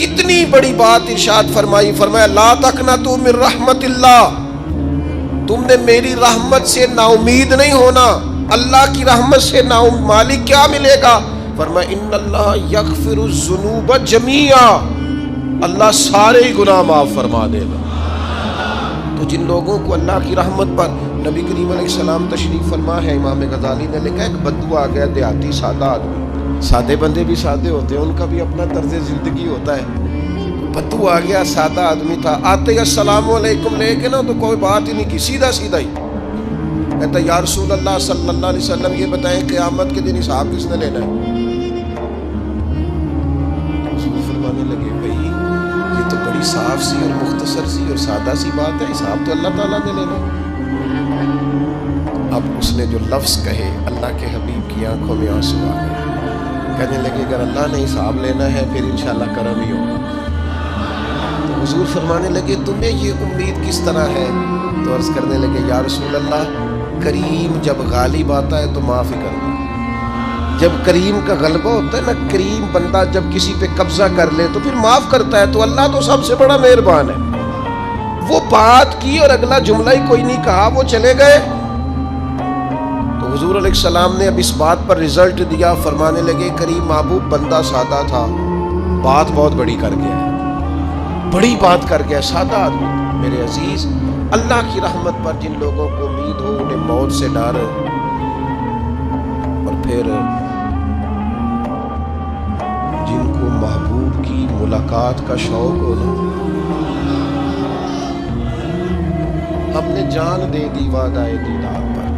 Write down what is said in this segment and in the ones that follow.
کتنی بڑی بات ارشاد فرمائی، فرمایا لا تقنطوا من رحمت اللہ، تم نے میری رحمت سے نا امید نہیں ہونا۔ اللہ کی رحمت سے نا مالک کیا ملے گا؟ فرمایا ان اللہ یغفر الذنوب جمیعا، اللہ سارے ہی گناہ معاف فرما دے گا۔ تو جن لوگوں کو اللہ کی رحمت پر نبی کریم علیہ السلام تشریف فرما ہے، امام غزالی نے لکھا ایک بدو آ گیا، دیہاتی سادہ آدمی، سادے بندے بھی سادے ہوتے ہیں، ان کا بھی اپنا طرز زندگی ہوتا ہے۔ بدو آ گیا، سادہ آدمی تھا، آتے ہی السلام علیکم لے کے نا تو کوئی بات ہی نہیں کی، سیدھا سیدھا ہی کہتا یا رسول اللہ صلی اللہ علیہ وسلم یہ بتائیں قیامت کے دن حساب کس نے لینا ہے؟ حضور فرمانے لگے بھائی یہ تو بڑی صاف سی اور مختصر سی اور سادہ سی بات ہے، حساب تو اللہ تعالیٰ نے لینا ہے۔ اب اس نے جو لفظ کہے اللہ کے حبیب کی آنکھوں میں آنسو آ گئے، کہنے لگے اگر اللہ نے حساب لینا ہے پھر انشاءاللہ کرم ہی ہوگا۔ تو حضور فرمانے لگے تمہیں یہ امید کس طرح ہے؟ تو عرض کرنے لگے یا رسول اللہ کریم جب غالب آتا ہے تو معاف ہی کرتا ہے، جب کریم کا غلبہ ہوتا ہے نا، کریم بندہ جب کسی پہ قبضہ کر لے تو پھر معاف کرتا ہے، تو اللہ تو سب سے بڑا مہربان ہے۔ وہ بات کی اور اگلا جملہ ہی کوئی نہیں کہا، وہ چلے گئے۔ تو حضور علیہ السلام نے اب اس بات پر رزلٹ دیا، فرمانے لگے کریم محبوب بندہ سادہ تھا، بات بہت بڑی کر گیا ہے، بڑی بات کر گیا، سادہ آدمی۔ میرے عزیز اللہ کی رحمت پر جن لوگوں کو امید ہو انہیں موت سے ڈر، اور پھر جن کو محبوب کی ملاقات کا شوق ہو نا، ہم نے جان دے دی وعدہ دیدار پر،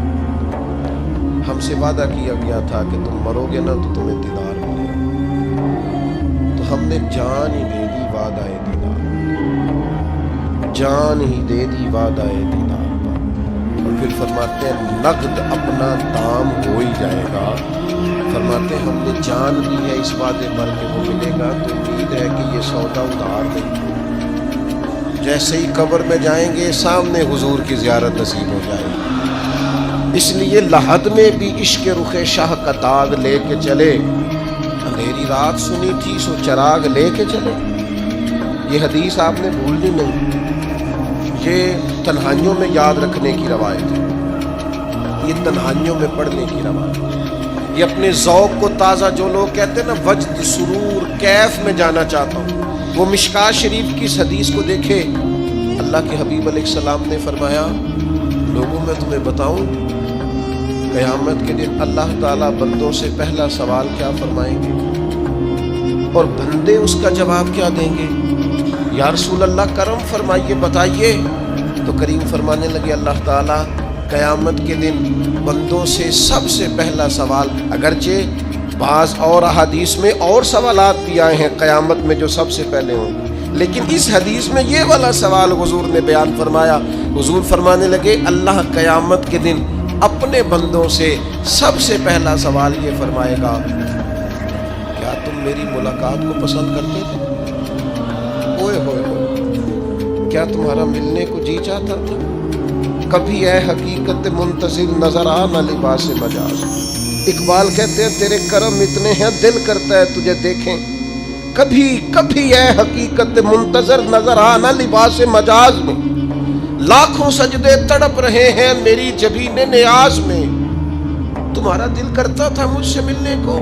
ہم سے وعدہ کیا گیا تھا کہ تم مرو گے نا تو تمہیں دیدار ملے گا، تو ہم نے جان ہی دے دی وعدہ دیدار، جان ہی دے دی وعدہ دیدار پر۔ اور پھر فرماتے ہیں نقد اپنا دام ہو ہی جائے گا، فرماتے ہیں ہم نے جان دی ہے اس وعدے پر کہ وہ ملے گا، تو امید ہے کہ یہ سودا ادھار نہیں، جیسے ہی قبر میں جائیں گے سامنے حضور کی زیارت نصیب ہو جائے گی۔ اس لیے لحد میں بھی عشق رخ شاہ کا داغ لے کے چلے، اندھیری رات سنی تھی سو چراغ لے کے چلے۔ یہ حدیث آپ نے بھولنی نہیں، یہ تنہائیوں میں یاد رکھنے کی روایت ہے، یہ تنہائیوں میں پڑھنے کی روایت ہے۔ یہ اپنے ذوق کو تازہ، جو لوگ کہتے ہیں نا وجد سرور کیف میں جانا چاہتا ہوں، وہ مشکات شریف کی اس حدیث کو دیکھے۔ اللہ کے حبیب علیہ السلام نے فرمایا لوگوں میں تمہیں بتاؤں قیامت کے دن اللہ تعالیٰ بندوں سے پہلا سوال کیا فرمائیں گے اور بندے اس کا جواب کیا دیں گے؟ یا رسول اللہ کرم فرمائیے بتائیے۔ تو کریم فرمانے لگے اللہ تعالیٰ قیامت کے دن بندوں سے سب سے پہلا سوال، اگرچہ بعض اور احادیث میں اور سوالات بھی آئے ہیں قیامت میں جو سب سے پہلے ہوں گے، لیکن اس حدیث میں یہ والا سوال حضور نے بیان فرمایا۔ حضور فرمانے لگے اللہ قیامت کے دن اپنے بندوں سے سب سے پہلا سوال یہ فرمائے گا کیا تم میری ملاقات کو پسند کرتے تھے؟ ہوئے ہوئے ہوئے، کیا تمہارا ملنے کو جی چاہتا تھا؟ کبھی اے حقیقت منتظر نظر آ نہ لباس مجاز۔ اقبال کہتے ہیں تیرے کرم اتنے ہیں دل کرتا ہے تجھے دیکھیں، کبھی کبھی اے حقیقت منتظر نظر آ نہ لباس مجاز میں، لاکھوں سجدے تڑپ رہے ہیں میری جبین نیاز میں، تمہارا دل کرتا تھا مجھ سے ملنے کو؟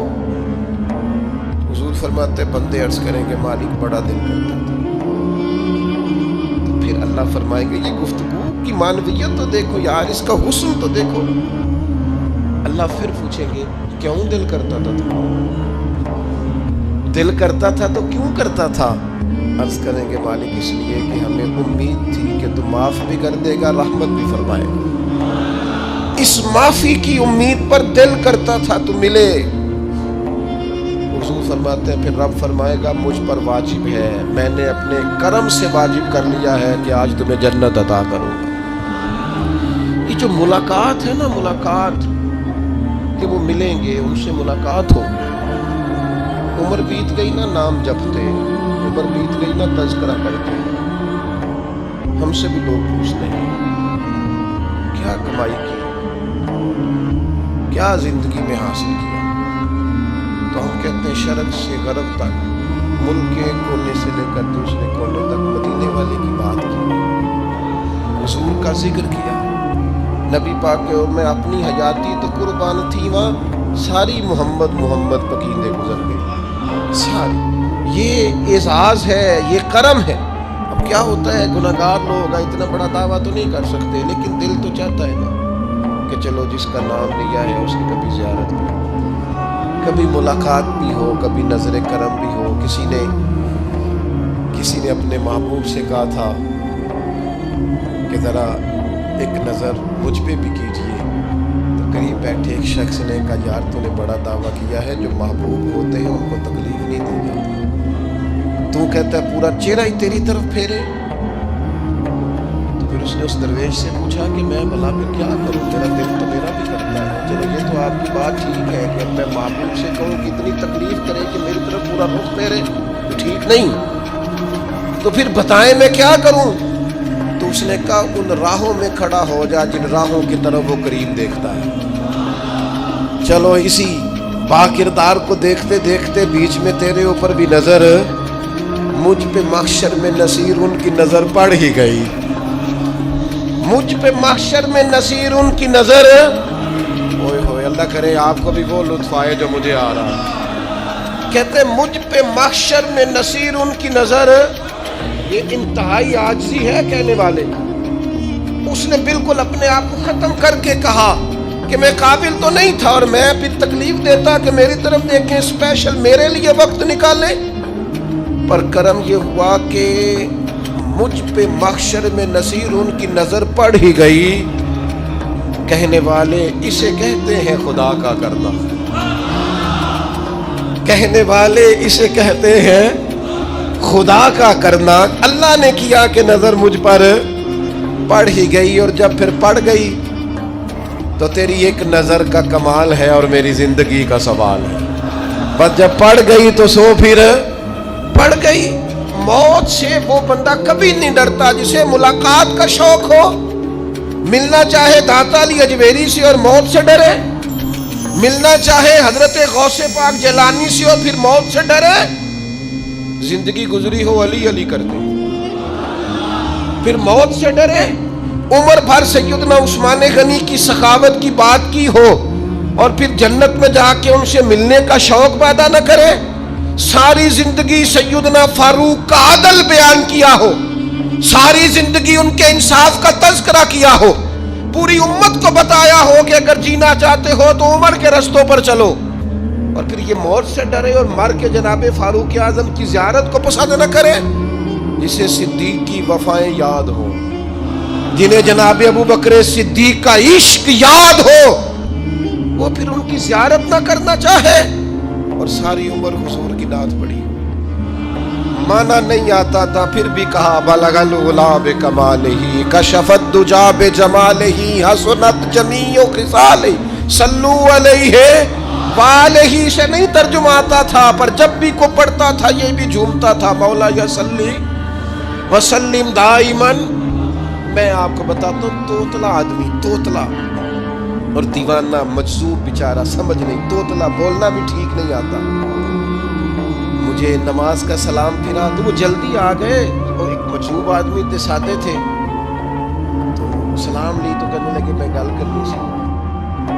حضور فرماتے بندے عرض کریں گے مالک بڑا دل کرتا تھا۔ تو پھر اللہ فرمائے گا یہ گفتگو کی معنویت تو دیکھو یار، اس کا حسن تو دیکھو۔ اللہ پھر پوچھیں گے کیوں دل کرتا تھا؟ دل کرتا تھا تو کیوں کرتا تھا؟ عرض کریں گے مالک اس لیے کہ ہمیں امید تھی کہ تو معاف بھی کر دے گا، رحمت بھی فرمائے گا، اس معافی کی امید پر دل کرتا تھا تو ملے۔ حضور فرماتے ہیں پھر رب فرمائے گا مجھ پر واجب ہے، میں نے اپنے کرم سے واجب کر لیا ہے کہ آج تمہیں جنت عطا کروں گا۔ یہ جو ملاقات ہے نا، ملاقات کہ وہ ملیں گے، ان سے ملاقات ہو۔ عمر بیت گئی نا نام جپتے، عمر بیت گئی نا تذکرہ کرتے، ہم سے بھی لوگ پوچھتے ہیں کیا کمائی کی، کیا زندگی میں حاصل کیا، تو ہم کہتے ہیں شرق سے غرب تک ملک کے کونے سے لے کر دوسرے کونے تک مدینے والے کی بات کی، حضور کا ذکر کیا، نبی پاک کے میں اپنی حیاتی تو قربان تھی، وہاں ساری محمد محمد پکیندے گزر گئے ساری۔ یہ اعزاز ہے، یہ کرم ہے۔ اب کیا ہوتا ہے، گناہگار لوگ اتنا بڑا دعویٰ تو نہیں کر سکتے، لیکن دل تو چاہتا ہے نا کہ چلو جس کا نام لیا ہے اس کی کبھی زیارت بھی، کبھی ملاقات بھی ہو، کبھی نظر کرم بھی ہو۔ کسی نے اپنے محبوب سے کہا تھا کہ ذرا ایک نظر مجھ پہ بھی کیجئے، تو قریب بیٹھے ایک شخص نے کہا یار تو نے بڑا دعویٰ کیا ہے، جو محبوب ہوتے ہیں ان کو تکلیف نہیں دی جاتی، تو کہتا ہے پورا چہرہ ہی تیری طرف پھیرے۔ تو پھر اس نے اس درویش سے پوچھا کہ میں بھلا پھر کیا کروں، میرا دل تو میرا بھی کرتا ہے، چلو یہ تو آپ کی بات ٹھیک ہے کہ میں محبوب سے کہوں کہ اتنی تکلیف کرے کہ میری طرف پورا رخ پھیرے تو ٹھیک نہیں، تو پھر بتائیں میں کیا کروں؟ تو اس نے کہا ان راہوں میں کھڑا ہو جا جن راہوں کی طرف وہ کریم دیکھتا ہے۔ چلو اسی با کردار کو دیکھتے دیکھتے بیچ میں تیرے اوپر بھی نظر، مجھ پہ محشر میں نصیر ان کی نظر پڑ ہی گئی، مجھ پہ محشر میں نصیر ان کی نظر، اوئے ہوئے اللہ کرے آپ کو بھی وہ لطف آئے جو مجھے آ رہا ہے۔ کہتے مجھ پہ محشر میں نصیر ان کی نظر، یہ انتہائی عاجزی ہے کہنے والے۔ اس نے بالکل اپنے آپ کو ختم کر کے کہا کہ میں قابل تو نہیں تھا، اور میں پھر تکلیف دیتا کہ میری طرف دیکھیں، اسپیشل میرے لیے وقت نکالے، پر کرم یہ ہوا کہ مجھ پہ محشر میں نصیر ان کی نظر پڑ ہی گئی۔ کہنے والے اسے کہتے ہیں خدا کا کرنا، کہنے والے اسے کہتے ہیں خدا کا کرنا۔ اللہ نے کیا کہ نظر مجھ پر پڑ ہی گئی، اور جب پھر پڑ گئی تو تیری ایک نظر کا کمال ہے اور میری زندگی کا سوال ہے، بس جب پڑ گئی تو سو پھر پڑ گئی۔ موت سے وہ بندہ کبھی نہیں ڈرتا جسے ملاقات کا شوق ہو، ملنا چاہے داتا علی اجویری سے اور موت سے ڈرے، ملنا چاہے حضرت غوث پاک جیلانی سے اور پھر موت سے ڈرے، زندگی گزری ہو علی علی کرتے پھر موت سے ڈرے، عمر بھر سیدنا عثمان غنی کی سخاوت کی بات کی ہو اور پھر جنت میں جا کے ان سے ملنے کا شوق پیدا نہ کرے، ساری زندگی سیدنا فاروق کا عدل بیان کیا ہو، ساری زندگی ان کے انصاف کا تذکرہ کیا ہو، پوری امت کو بتایا ہو کہ اگر جینا چاہتے ہو تو عمر کے رستوں پر چلو، اور پھر یہ موت سے ڈرے اور مر کے جناب فاروق اعظم کی زیارت کو پسند نہ کرے۔ جسے صدیق کی وفائیں یاد ہو، جنہیں جناب ابو بکر صدیق کا عشق یاد ہو، وہ پھر ان کی زیارت نہ کرنا چاہے اور ساری عمر حضور کی نعت پڑھی۔ مانا نہیں آتا تھا پھر بھی کہا بلغ العلا بکمالہ کشف الدجا بجمالہ حسنت جمیع خصالہ صلو علیہ والہ سے نہیں ترجمہ آتا تھا، پر جب بھی کو پڑھتا تھا یہ بھی جھومتا تھا، مولا یا صلی وسلم دائماً۔ میں آپ کو بتاتا ہوں توتلا آدمی، توتلا اور دیوانہ مجذوب بیچارہ، سمجھ نہیں، توتلا بولنا بھی ٹھیک نہیں آتا۔ مجھے نماز کا سلام پھرا تو وہ جلدی آ گئے، اور ایک مجذوب آدمی تھے، سادے تھے، تو سلام لی تو کہنے لگے میں گل کرنی سی، تو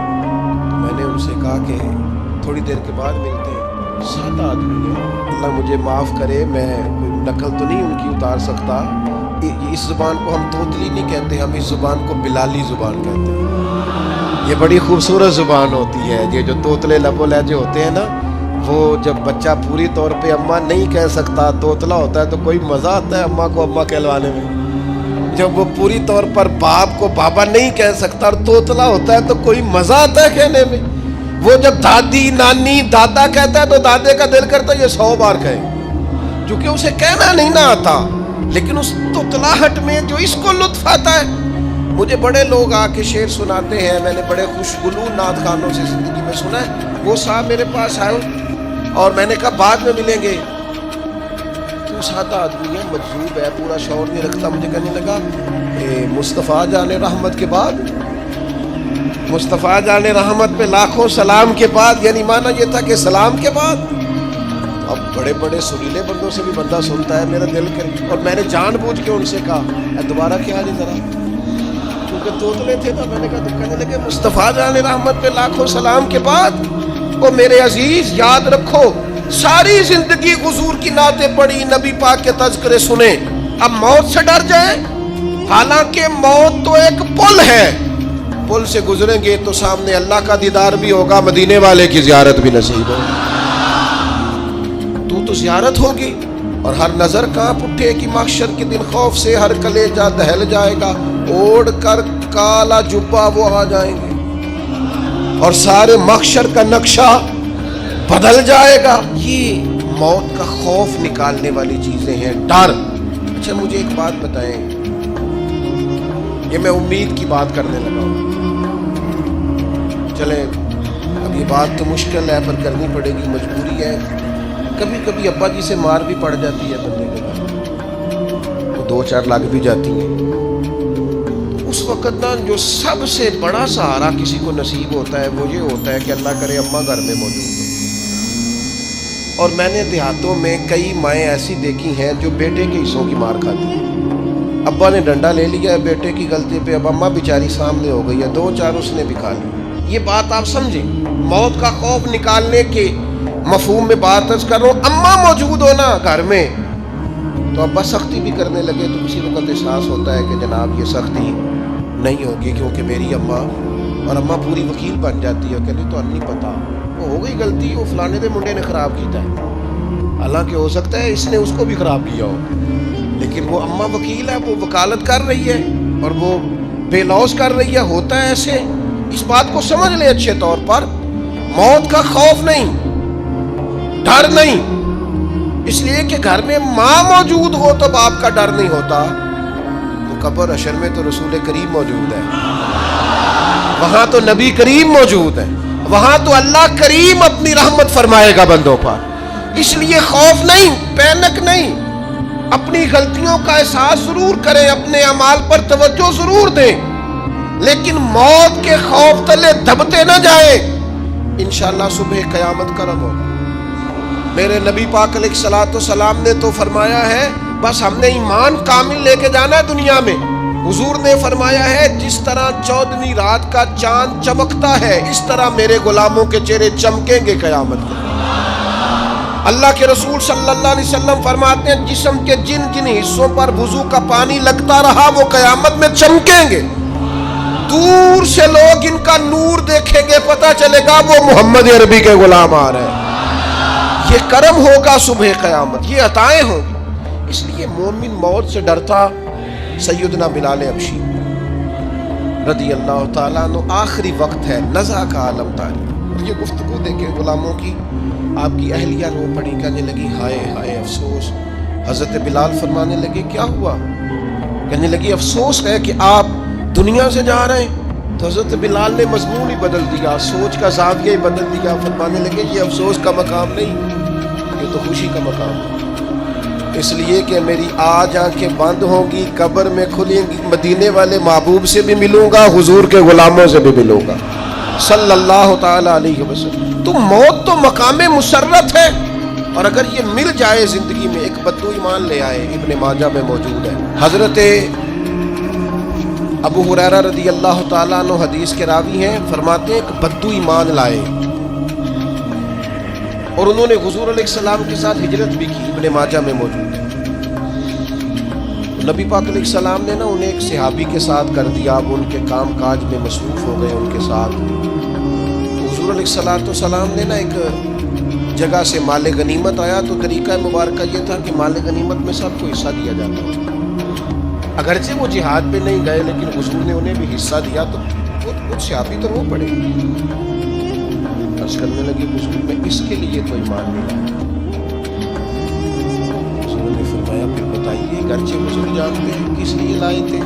میں نے ان سے کہا کہ تھوڑی دیر کے بعد ملتے ہیں۔ سادہ آدمی ہے، اللہ مجھے معاف کرے، میں کوئی نقل تو نہیں ان کی اتار سکتا، اس زبان کو ہم توتلی نہیں کہتے، ہم اس زبان کو بلالی زبان کہتے ہیں۔ یہ بڑی خوبصورت زبان ہوتی ہے، یہ جو توتلے لب و لہجے ہوتے ہیں نا، وہ جب بچہ پوری طور پہ اماں نہیں کہہ سکتا، توتلا ہوتا ہے تو کوئی مزہ آتا ہے اماں کو اماں کہلوانے میں۔ جب وہ پوری طور پر باپ کو بابا نہیں کہہ سکتا اور توتلا ہوتا ہے تو کوئی مزہ آتا ہے کہنے میں۔ وہ جب دادی نانی دادا کہتا ہے تو دادے کا دل کرتا ہے یہ 100 بار کہے، کیونکہ اسے کہنا نہیں نہ آتا، لیکن اس توتلاہٹ میں جو اس کو لطف آتا ہے۔ مجھے بڑے لوگ آ کے شعر سناتے ہیں، میں نے بڑے خوشگلو نعت خانوں سے زندگی میں سنا ہے، وہ صاحب میرے پاس آئے اور میں نے کہا بعد میں ملیں گے، تو سادہ آدمی ہے، مجذوب ہے، پورا شعور نہیں رکھتا، مجھے کہنے لگا مصطفیٰ جان رحمت کے بعد، مصطفیٰ جان رحمت پہ لاکھوں سلام کے بعد، یعنی معنی یہ تھا کہ سلام کے بعد، اب بڑے بڑے سریلے بندوں سے بھی بندہ سنتا ہے میرا دل کر، اور میں نے جان بوجھ کے ان سے کہا دوبارہ کیا نہیں ذرا، کیونکہ توتلے تھے نا، میں نے کہا تو کہنے لگے مصطفیٰ جان رحمت پہ لاکھوں سلام کے بعد وہ میرے عزیز یاد رکھو ساری زندگی حضور کی نعتیں پڑھی، نبی پاک کے تذکرے سنے، اب موت سے ڈر جائیں؟ حالانکہ موت تو ایک پل ہے، پل سے گزریں گے تو سامنے اللہ کا دیدار بھی ہوگا، مدینے والے کی زیارت بھی نصیب ہوگی، تو زیارت ہوگی، اور ہر نظر کانپ اٹھے کہ محشر کے دن خوف سے ہر کلیجہ دہل جائے گا، اوڑھ کر کالا جبہ وہ آ جائیں گے اور سارے محشر کا نقشہ بدل جائے گا۔ یہ موت کا خوف نکالنے والی چیزیں ہیں، ڈر۔ اچھا مجھے ایک بات بتائیں، یہ میں امید کی بات کرنے لگا ہوں، چلیں اب یہ بات تو مشکل ہے پر کرنی پڑے گی، مجبوری ہے، کبھی کبھی ابا جی سے مار بھی پڑ جاتی ہے بندے کے بعد، تو 2-4 لگ بھی جاتی ہیں، اس وقت نا جو سب سے بڑا سہارا کسی کو نصیب ہوتا ہے وہ یہ ہوتا ہے کہ اللہ کرے اماں گھر میں موجود ہو۔ اور میں نے دیہاتوں میں کئی مائیں ایسی دیکھی ہیں جو بیٹے کے حصوں کی مار کھاتی ہیں، ابا نے ڈنڈا لے لیا ہے بیٹے کی غلطی پہ، اب اماں بیچاری سامنے ہو گئی ہے، 2-4 اس نے بھی کھا لی۔ یہ بات آپ سمجھیں، موت کا خوف نکالنے کے مفہوم میں بات کر رہا ہوں، اماں موجود ہونا گھر میں تو ابا سختی بھی کرنے لگے تو کسی وقت احساس ہوتا ہے کہ جناب یہ سختی نہیں ہوگی کیونکہ میری اماں، اور اماں پوری وکیل بن جاتی ہے، کہتی تو نہیں پتا وہ ہو گئی غلطی، وہ فلانے دے منڈے نے خراب کیتا ہے، حالانکہ ہو سکتا ہے اس نے اس کو بھی خراب کیا ہو، لیکن وہ اماں وکیل ہے، وہ وکالت کر رہی ہے اور وہ بے لوث کر رہی ہے، ہوتا ہے ایسے۔ اس بات کو سمجھ لیں اچھے طور پر، موت کا خوف نہیں، ڈر نہیں، اس لیے کہ گھر میں ماں موجود ہو تو باپ کا ڈر نہیں ہوتا، تو قبر حشر میں تو رسول کریم موجود ہے، وہاں تو نبی کریم موجود ہے، وہاں تو اللہ کریم اپنی رحمت فرمائے گا بندوں پر، اس لیے خوف نہیں، پینک نہیں، اپنی غلطیوں کا احساس ضرور کریں، اپنے اعمال پر توجہ ضرور دیں، لیکن موت کے خوف تلے دبتے نہ جائیں، انشاءاللہ صبح قیامت کرم ہوگا۔ میرے نبی پاک علیہ الصلوۃ والسلام نے تو فرمایا ہے بس ہم نے ایمان کامل لے کے جانا ہے دنیا میں، حضور نے فرمایا ہے جس طرح 14ویں رات کا چاند چمکتا ہے اس طرح میرے غلاموں کے چہرے چمکیں گے قیامت میں۔ اللہ کے رسول صلی اللہ علیہ وسلم فرماتے ہیں جسم کے جن جن حصوں پر وضو کا پانی لگتا رہا وہ قیامت میں چمکیں گے، دور سے لوگ ان کا نور دیکھیں گے، پتہ چلے گا وہ محمد عربی کے غلام آ رہے ہیں۔ یہ کرم ہوگا صبح قیامت، یہ عطائیں ہوں گی، اس لیے مومن موت سے ڈرتا۔ سیدنا بلال حبشی رضی اللہ تعالیٰ عنہ، آخری وقت ہے، نزع کا عالم تاریخ، اور یہ گفتگو دیکھیں غلاموں کی، آپ کی اہلیہ رو پڑی، کہنے لگی ہائے ہائے افسوس۔ حضرت بلال فرمانے لگے کیا ہوا؟ کہنے لگی افسوس ہے کہ آپ دنیا سے جا رہے ہیں۔ تو حضرت بلال نے مضمون ہی بدل دیا، سوچ کا زاویہ ہی بدل دیا، فرمانے لگے یہ افسوس کا مقام نہیں، یہ تو خوشی کا مقام ہے، اس لیے کہ میری آج آنکھیں بند ہوں گی، قبر میں کھلیں گی، مدینے والے محبوب سے بھی ملوں گا، حضور کے غلاموں سے بھی ملوں گا صلی اللہ تعالی علیہ وسلم۔ تو موت تو مقام مسرت ہے، اور اگر یہ مل جائے زندگی میں، ایک بدو ایمان لے آئے، ابن ماجہ میں موجود ہے، حضرت ابو ہریرہ رضی اللہ تعالیٰ عنہ حدیث کے راوی ہیں، فرماتے ہیں کہ بدو ایمان لائے اور انہوں نے حضور علیہ السلام کے ساتھ ہجرت بھی کی، ابن ماجہ میں موجود ہے۔ نبی پاک علیہ السلام نے نا انہیں ایک صحابی کے ساتھ کر دیا، اب ان کے کام کاج میں مصروف ہو گئے ان کے ساتھ۔ حضور علیہ السلام نے نا ایک جگہ سے مال غنیمت آیا تو طریقہ مبارکہ یہ تھا کہ مال غنیمت میں سب کو حصہ دیا جاتا تھا، اگرچہ وہ جہاد پہ نہیں گئے لیکن حضور نے انہیں بھی حصہ دیا، تو خود صحابی تو رو پڑے، عرض کرنے لگی حضور میں اس کے لیے تو ایمان نہیں لایا۔ حضور نے فرمایا پھر بتائیے، اگرچہ حضور جانتے ہیں کس لیے لائے تھے؟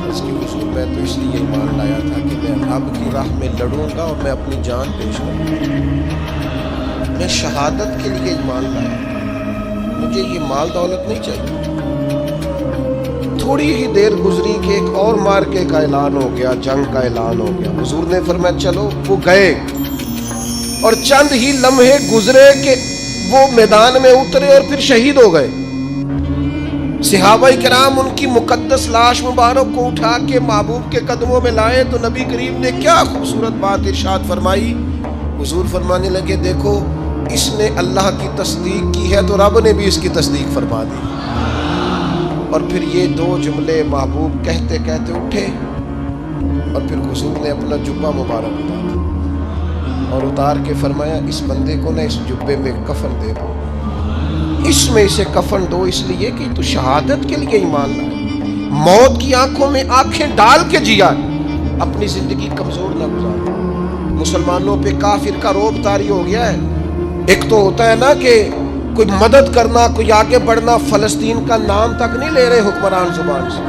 عرض کی حضور میں تو اس لیے ایمان لایا تھا کہ میں رب کی راہ میں لڑوں گا اور میں اپنی جان پیش کروں گا، میں شہادت کے لیے ایمان لایا، مجھے یہ مال دولت نہیں چاہیے۔ تھوڑی ہی دیر گزری کہ ایک اور مارکے کا اعلان ہو گیا، جنگ کا اعلان ہو گیا۔ حضور نے فرمایا چلو، وہ گئے اور چند ہی لمحے گزرے کہ وہ میدان میں اترے اور پھر شہید ہو گئے. صحابہ کرام ان کی مقدس لاش مبارک کو اٹھا کے محبوب کے قدموں میں لائے تو نبی کریم نے کیا خوبصورت بات ارشاد فرمائی. حضور فرمانے لگے دیکھو اس نے اللہ کی تصدیق کی ہے تو رب نے بھی اس کی تصدیق فرما دی. اور پھر یہ دو جملے محبوب کہتے کہتے اٹھے اور پھر حضور نے اپنا جبہ مبارک اتارا اور اتار کے فرمایا اس بندے کو نہ اس جبے میں کفن دے دو, اس میں اسے کفن دو, اس لیے کہ تو شہادت کے لیے ایمان لائے, موت کی آنکھوں میں آنکھیں ڈال کے جیا, اپنی زندگی کمزور نہ گزار. مسلمانوں پہ کافر کا رعب طاری ہو گیا ہے. ایک تو ہوتا ہے نا کہ کوئی مدد کرنا, کوئی آگے بڑھنا, فلسطین کا نام تک نہیں لے رہے حکمران زبان سے,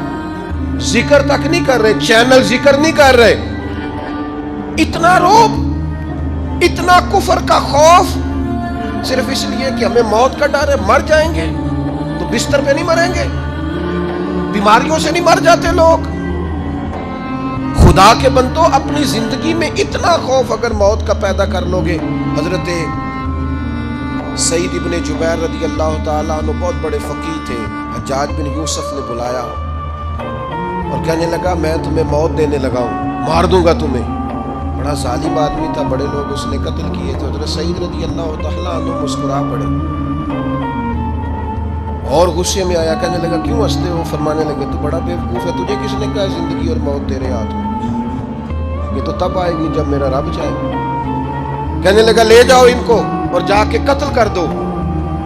ذکر تک نہیں کر رہے, چینل ذکر نہیں کر رہے. اتنا رعب, اتنا کفر کا خوف, صرف اس لیے کہ ہمیں موت کا ڈر ہے. مر جائیں گے تو بستر پہ نہیں مریں گے, بیماریوں سے نہیں مر جاتے لوگ. خدا کے بندو اپنی زندگی میں اتنا خوف اگر موت کا پیدا کر لو گے. حضرت سعید ابن جبیر رضی اللہ تعالیٰ عنہ بہت بڑے فقیہ تھے. حجاج بن یوسف نے بلایا اور کہنے لگا میں تمہیں موت دینے لگا ہوں, مار دوں گا تمہیں. بڑا ظالم آدمی تھا, بڑے لوگ اس نے قتل کیے تھے. حضرت سعید رضی اللہ تعالیٰ عنہ مسکرا پڑے اور غصے میں آیا, کہنے لگا کیوں ہنستے ہو؟ فرمانے لگے تو بڑا بیوقوف ہے, تجھے کس نے کہا زندگی اور موت تیرے ہاتھ میں, یہ تو تب آئے گی جب میرا رب چاہے. کہنے لگا لے جاؤ ان کو اور جا کے قتل کر دو.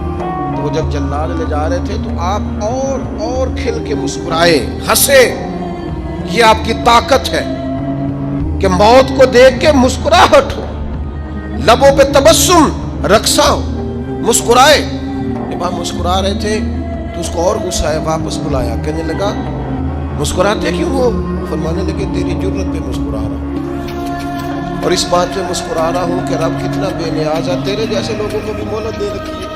تو وہ جب جلال لے جا رہے تھے تو آپ اور کھل کے مسکرائے, ہنسے. یہ آپ کی طاقت ہے کہ موت کو دیکھ کے مسکراہٹ ہو, لبوں پہ تبسم رقصہ ہو, مسکرائے. جب آپ مسکرا رہے تھے تو اس کو اور غصہ ہے, واپس بلایا. کہنے لگا مسکراتے کیوں ہو؟ فرمانے لگے تیری جرت پہ مسکرا رہا ہوں اور اس بات پہ مسکرا رہا ہوں کہ رب کتنا بے نیاز ہے, تیرے جیسے لوگوں کو بھی مہلت دے رکھی ہے,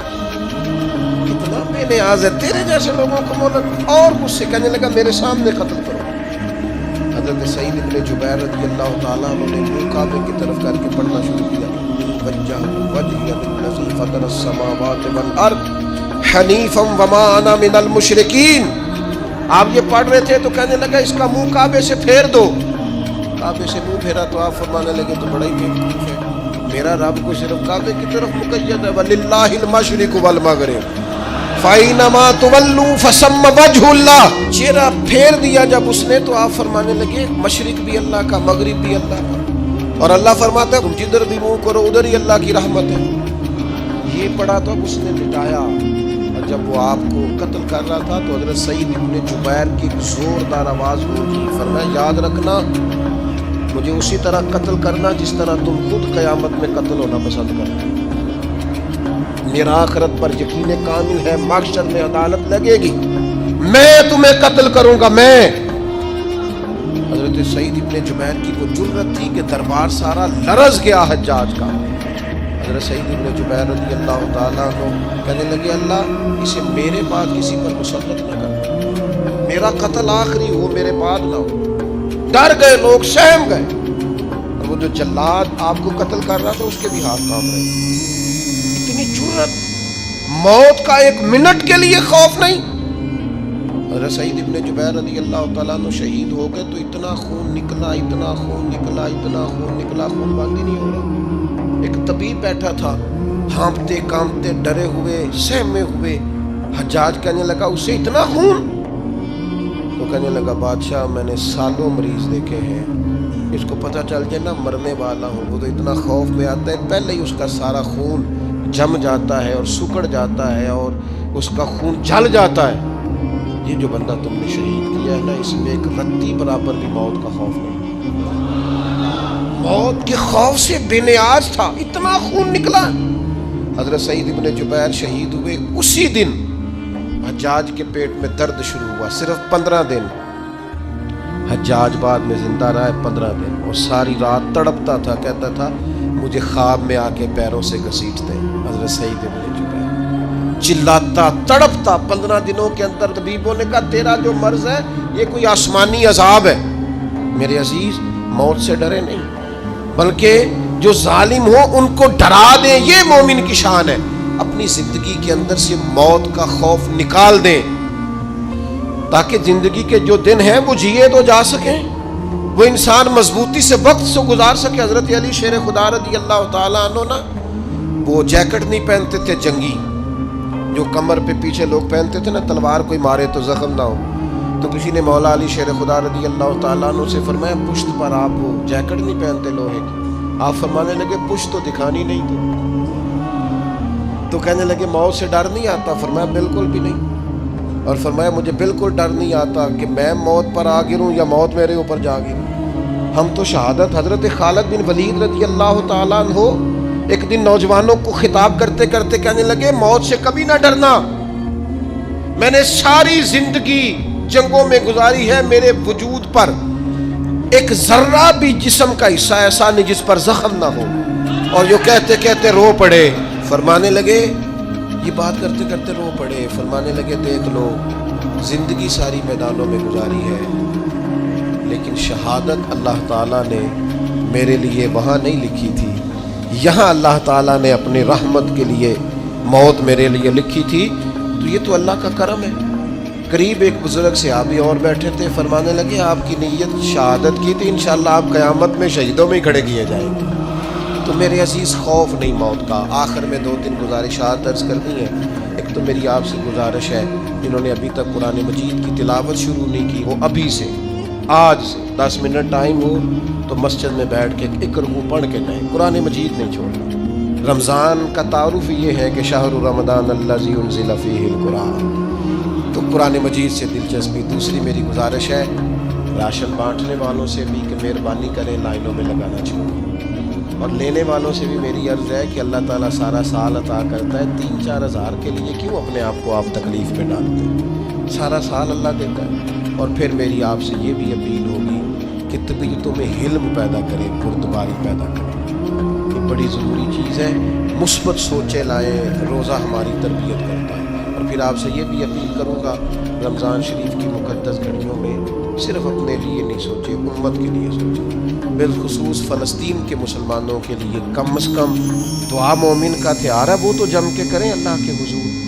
کتنا بے نیاز ہے, تیرے جیسے لوگوں کو مہلت. اور مجھ سے کہنے لگا میرے سامنے قتل کرو. حضرت سعید ابن جبیر رضی اللہ تعالیٰ عنہ نے منہ کعبے کی طرف کر کے پڑھنا شروع کیا. وجہ وجہ للذی فطر السماوات والارض حنیفا وما انا من المشرکین. آپ یہ پڑھ رہے تھے تو کہنے لگا اس کا منہ کعبے سے پھیر دو. کعبے سے منہ پھیرا تو آپ فرمانے لگے تو بڑا ہی بیوقوف ہے, میرا رب کو صرف کعبے کی طرف مقید ہے. وللہ المشرق والمغرب فَإِنَّمَا تُوَلُّوا فَثَمَّ وَجْهُ اللَّهِ. چہرہ پھیر دیا جب اس نے تو آپ فرمانے لگے مشرق بھی اللہ کا, مغرب بھی اللہ کا. اور اللہ فرماتا ہے تم جدھر بھی منہ کرو ادھر ہی اللہ کی رحمت ہے. یہ پڑھا تو اب اس نے مٹایا. اور جب وہ آپ کو قتل کر رہا تھا تو حضرت سعید ابن جبیر کی ایک زوردار آواز ہوئی, فرمایا یاد رکھنا مجھے اسی طرح قتل کرنا جس طرح تم خود قیامت میں قتل ہونا پسند کرتے. میرا آخرت پر یقین کامل ہے, محشر میں عدالت لگے گی, میں تمہیں قتل کروں گا. میں حضرت سعید ابن جبیر کی وہ جرت تھی کہ دربار سارا لرز گیا حجاج کا. حضرت سعید ابن جبیر رضی اللہ تعالیٰ عنہ کہنے لگے اللہ اسے میرے بعد کسی پر مسلط نہ کر, میرا قتل آخری ہو, میرے بعد نہ ہو. ڈر گئے لوگ, سہم گئے. اور وہ جو جلاد آپ کو قتل کر رہا تھا اس کے بھی ہاتھ کانپ رہے. اتنی جرت, موت کا ایک منٹ کے لیے خوف نہیں. حضرت سعید ابن جبیر رضی اللہ تعالیٰ عنہ شہید ہو گئے تو اتنا خون نکلا, اتنا خون نکلا, اتنا خون نکلا, خون بند ہی نہیں ہو رہا. ایک طبیب بیٹھا تھا, ہانپتے کانپتے ڈرے ہوئے, سہمے ہوئے. حجاج کہنے لگا اسے اتنا خون؟ تو کہنے لگا بادشاہ میں نے سالوں مریض دیکھے ہیں, اس کو پتہ چل جائے نا مرنے والا ہوں وہ تو اتنا خوف میں آتا ہے, پہلے ہی اس کا سارا خون جم جاتا ہے اور سکڑ جاتا ہے اور اس کا خون جل جاتا ہے. یہ جو بندہ تم نے شہید کیا ہے نا اس میں ایک رتی برابر بھی موت کا خوف نہیں. موت کے خوف سے بے نیاز تھا, اتنا خون نکلا. حضرت سعید ابن جبیر شہید ہوئے اسی دن حجاج کے پیٹ میں درد شروع ہوا. صرف 15 دن حجاج بعد میں زندہ رہا ہے, 15 دن. اور ساری رات تڑپتا تھا, کہتا تھا مجھے خواب میں آ کے پیروں سے گھسیٹتے. حضرت سعید ابن جبیر چلاتا تڑپتا. 15 دنوں کے اندر طبیبوں نے کہا تیرا جو مرض ہے یہ کوئی آسمانی عذاب ہے. میرے عزیز موت سے ڈرے نہیں بلکہ جو ظالم ہو ان کو ڈرا دیں, یہ مومن کی شان ہے. اپنی اپنی زندگی کے اندر سے موت کا خوف نکال دیں، تاکہ زندگی کے جو دن ہیں وہ جیے تو جا سکیں، وہ انسان مضبوطی سے وقت سے گزار سکے۔ حضرت علی شیر خدا رضی اللہ تعالیٰ عنہ نا وہ جیکٹ نہیں پہنتے تھے جنگی، جو کمر پہ پیچھے لوگ پہنتے تھے نا، تلوار کوئی مارے تو زخم نہ ہو۔ تو کسی نے مولا علی شیر خدا رضی اللہ تعالیٰ عنہ سے فرمایا پشت پر آپ وہ جیکٹ نہیں پہنتے لوہے کی؟ آپ فرمانے لگے پشت تو دکھانی نہیں تھی۔ تو کہنے لگے موت سے ڈر نہیں آتا؟ فرمایا بالکل بھی نہیں، اور فرمایا مجھے بالکل ڈر نہیں آتا کہ میں موت پر آ گروں یا موت میرے اوپر جا گرے۔ ہم تو شہادت حضرت خالد بن ولید رضی اللہ تعالیٰ عنہ ایک دن نوجوانوں کو خطاب کرتے کرتے کہنے لگے موت سے کبھی نہ ڈرنا، میں نے ساری زندگی جنگوں میں گزاری ہے، میرے وجود پر ایک ذرہ بھی جسم کا حصہ ایسا نہیں جس پر زخم نہ ہو۔ اور جو کہتے کہتے رو پڑے، فرمانے لگے یہ بات کرتے کرتے رو پڑے، فرمانے لگے دیکھ لو زندگی ساری میدانوں میں گزاری ہے، لیکن شہادت اللہ تعالیٰ نے میرے لیے وہاں نہیں لکھی تھی، یہاں اللہ تعالیٰ نے اپنی رحمت کے لیے موت میرے لیے لکھی تھی۔ تو یہ تو اللہ کا کرم ہے۔ قریب ایک بزرگ صحابی اور بیٹھے تھے، فرمانے لگے آپ کی نیت شہادت کی تھی، انشاءاللہ آپ قیامت میں شہیدوں میں ہی کھڑے کیے جائیں گے۔ تو میرے عزیز خوف نہیں موت کا۔ آخر میں 2-3 گزارشات عرض کرنی ہے۔ ایک تو میری آپ سے گزارش ہے، جنہوں نے ابھی تک قرآن مجید کی تلاوت شروع نہیں کی، وہ ابھی سے آج سے 10 منٹ ٹائم ہو تو مسجد میں بیٹھ کے ایک رکوع پڑھ کے جائیں، قرآن مجید نہیں چھوڑنا۔ رمضان کا تعارف یہ ہے کہ شہر رمضان الذی انزل فیہ القرآن، تو قرآن مجید سے دلچسپی۔ دوسری میری گزارش ہے راشن بانٹنے والوں سے بھی کہ مہربانی کریں لائنوں میں لگانا چھوڑیں، اور لینے والوں سے بھی میری عرض ہے کہ اللہ تعالیٰ سارا سال عطا کرتا ہے، 3-4 ہزار کے لیے کیوں اپنے آپ کو آپ تکلیف میں ڈالتے ہیں؟ سارا سال اللہ دیتا ہے۔ اور پھر میری آپ سے یہ بھی اپیل ہوگی کہ طبیعتوں میں حلم پیدا کریں، بردباری پیدا کریں، یہ بڑی ضروری چیز ہے۔ مثبت سوچیں لائیں، روزہ ہماری تربیت کرتا ہے۔ اور پھر آپ سے یہ بھی اپیل کروں گا رمضان شریف کی مقدس گھڑیوں میں صرف اپنے لیے نہیں سوچیں، امت کے لیے سوچیں، بالخصوص فلسطین کے مسلمانوں کے لیے کم از کم دعا مومن کا تھیار ہے وہ تو جم کے کریں اللہ کے حضور۔